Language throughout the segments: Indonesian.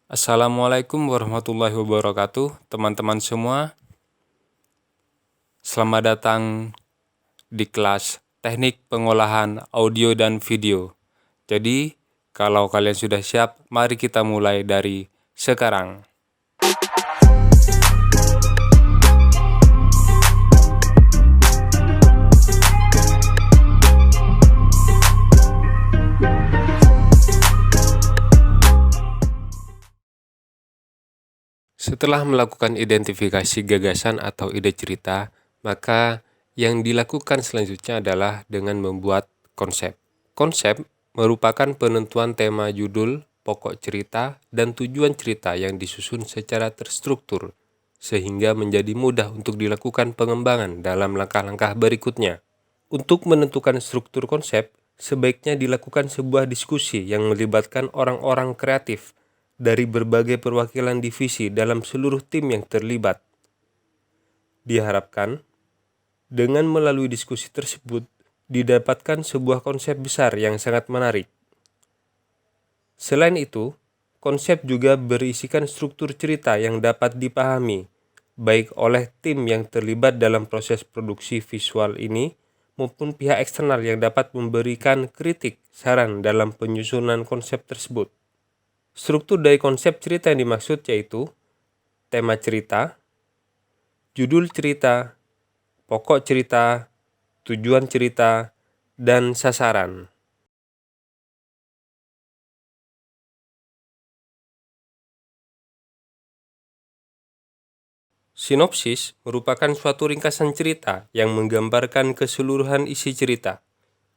Assalamualaikum warahmatullahi wabarakatuh, teman-teman semua. Selamat datang di kelas Teknik Pengolahan Audio dan Video. Jadi, kalau kalian sudah siap, mari kita mulai dari sekarang. Setelah melakukan identifikasi gagasan atau ide cerita, maka yang dilakukan selanjutnya adalah dengan membuat konsep. Konsep merupakan penentuan tema judul, pokok cerita, dan tujuan cerita yang disusun secara terstruktur, sehingga menjadi mudah untuk dilakukan pengembangan dalam langkah-langkah berikutnya. Untuk menentukan struktur konsep, sebaiknya dilakukan sebuah diskusi yang melibatkan orang-orang kreatif dari berbagai perwakilan divisi dalam seluruh tim yang terlibat. Diharapkan, dengan melalui diskusi tersebut, didapatkan sebuah konsep besar yang sangat menarik. Selain itu, konsep juga berisikan struktur cerita yang dapat dipahami, baik oleh tim yang terlibat dalam proses produksi visual ini, maupun pihak eksternal yang dapat memberikan kritik, saran dalam penyusunan konsep tersebut. Struktur dari konsep cerita yang dimaksud yaitu tema cerita, judul cerita, pokok cerita, tujuan cerita, dan sasaran. Sinopsis merupakan suatu ringkasan cerita yang menggambarkan keseluruhan isi cerita.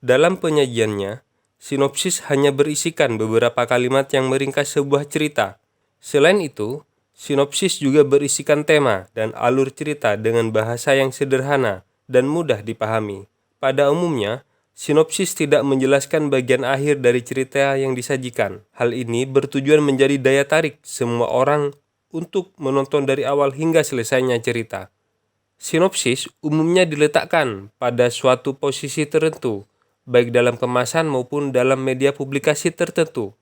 Dalam penyajiannya, sinopsis hanya berisikan beberapa kalimat yang meringkas sebuah cerita. Selain itu, sinopsis juga berisikan tema dan alur cerita dengan bahasa yang sederhana dan mudah dipahami. Pada umumnya, sinopsis tidak menjelaskan bagian akhir dari cerita yang disajikan. Hal ini bertujuan menjadi daya tarik semua orang untuk menonton dari awal hingga selesainya cerita. Sinopsis umumnya diletakkan pada suatu posisi tertentu, baik dalam kemasan maupun dalam media publikasi tertentu.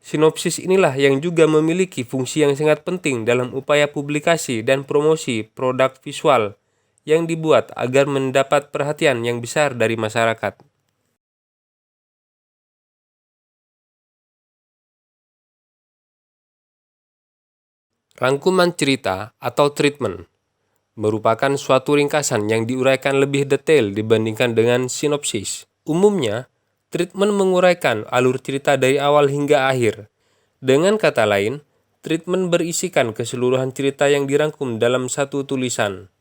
Sinopsis inilah yang juga memiliki fungsi yang sangat penting dalam upaya publikasi dan promosi produk visual yang dibuat agar mendapat perhatian yang besar dari masyarakat. Rangkuman cerita atau treatment merupakan suatu ringkasan yang diuraikan lebih detail dibandingkan dengan sinopsis. Umumnya, treatment menguraikan alur cerita dari awal hingga akhir. Dengan kata lain, treatment berisikan keseluruhan cerita yang dirangkum dalam satu tulisan.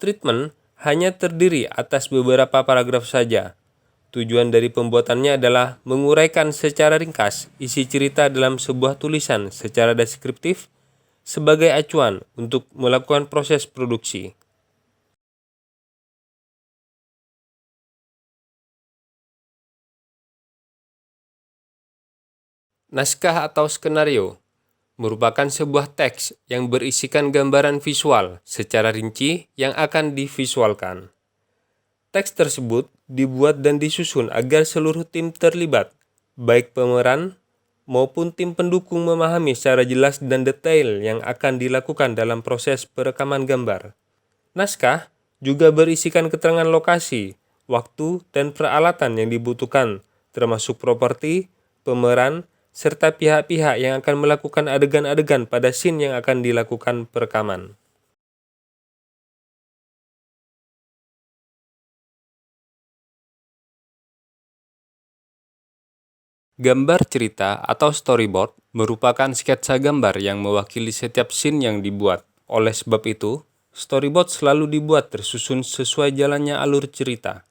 Treatment hanya terdiri atas beberapa paragraf saja. Tujuan dari pembuatannya adalah menguraikan secara ringkas isi cerita dalam sebuah tulisan secara deskriptif sebagai acuan untuk melakukan proses produksi. Naskah atau skenario merupakan sebuah teks yang berisikan gambaran visual secara rinci yang akan divisualkan. Teks tersebut dibuat dan disusun agar seluruh tim terlibat, baik pemeran maupun tim pendukung memahami secara jelas dan detail yang akan dilakukan dalam proses perekaman gambar. Naskah juga berisikan keterangan lokasi, waktu, dan peralatan yang dibutuhkan, termasuk properti, pemeran, serta pihak-pihak yang akan melakukan adegan-adegan pada scene yang akan dilakukan perekaman. Gambar cerita atau storyboard merupakan sketsa gambar yang mewakili setiap scene yang dibuat. Oleh sebab itu, storyboard selalu dibuat tersusun sesuai jalannya alur cerita.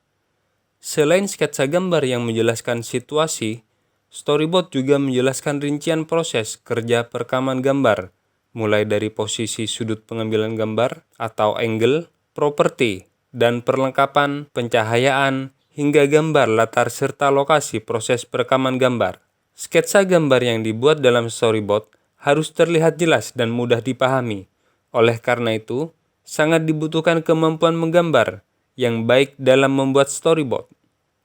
Selain sketsa gambar yang menjelaskan situasi, storyboard juga menjelaskan rincian proses kerja perekaman gambar, mulai dari posisi sudut pengambilan gambar atau angle, properti, dan perlengkapan pencahayaan, hingga gambar latar serta lokasi proses perekaman gambar. Sketsa gambar yang dibuat dalam storyboard harus terlihat jelas dan mudah dipahami. Oleh karena itu, sangat dibutuhkan kemampuan menggambar yang baik dalam membuat storyboard.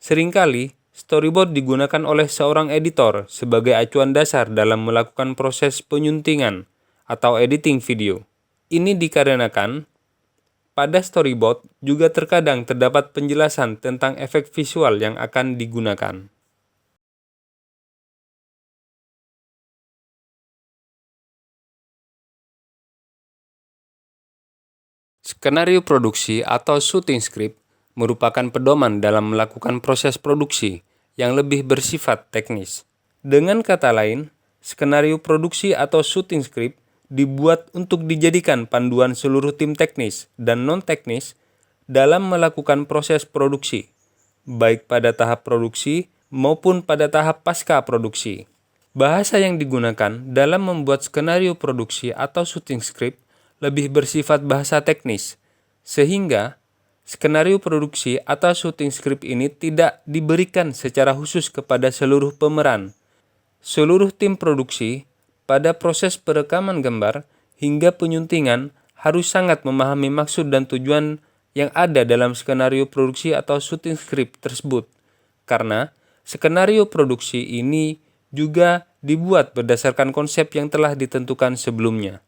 Seringkali, Storyboard digunakan oleh seorang editor sebagai acuan dasar dalam melakukan proses penyuntingan atau editing video. Ini dikarenakan pada storyboard juga terkadang terdapat penjelasan tentang efek visual yang akan digunakan. Skenario produksi atau shooting script merupakan pedoman dalam melakukan proses produksi yang lebih bersifat teknis. Dengan kata lain, skenario produksi atau shooting script dibuat untuk dijadikan panduan seluruh tim teknis dan non-teknis dalam melakukan proses produksi, baik pada tahap produksi maupun pada tahap pasca produksi. Bahasa yang digunakan dalam membuat skenario produksi atau shooting script lebih bersifat bahasa teknis, sehingga skenario produksi atau shooting script ini tidak diberikan secara khusus kepada seluruh pemeran. Seluruh tim produksi pada proses perekaman gambar hingga penyuntingan harus sangat memahami maksud dan tujuan yang ada dalam skenario produksi atau shooting script tersebut, karena skenario produksi ini juga dibuat berdasarkan konsep yang telah ditentukan sebelumnya.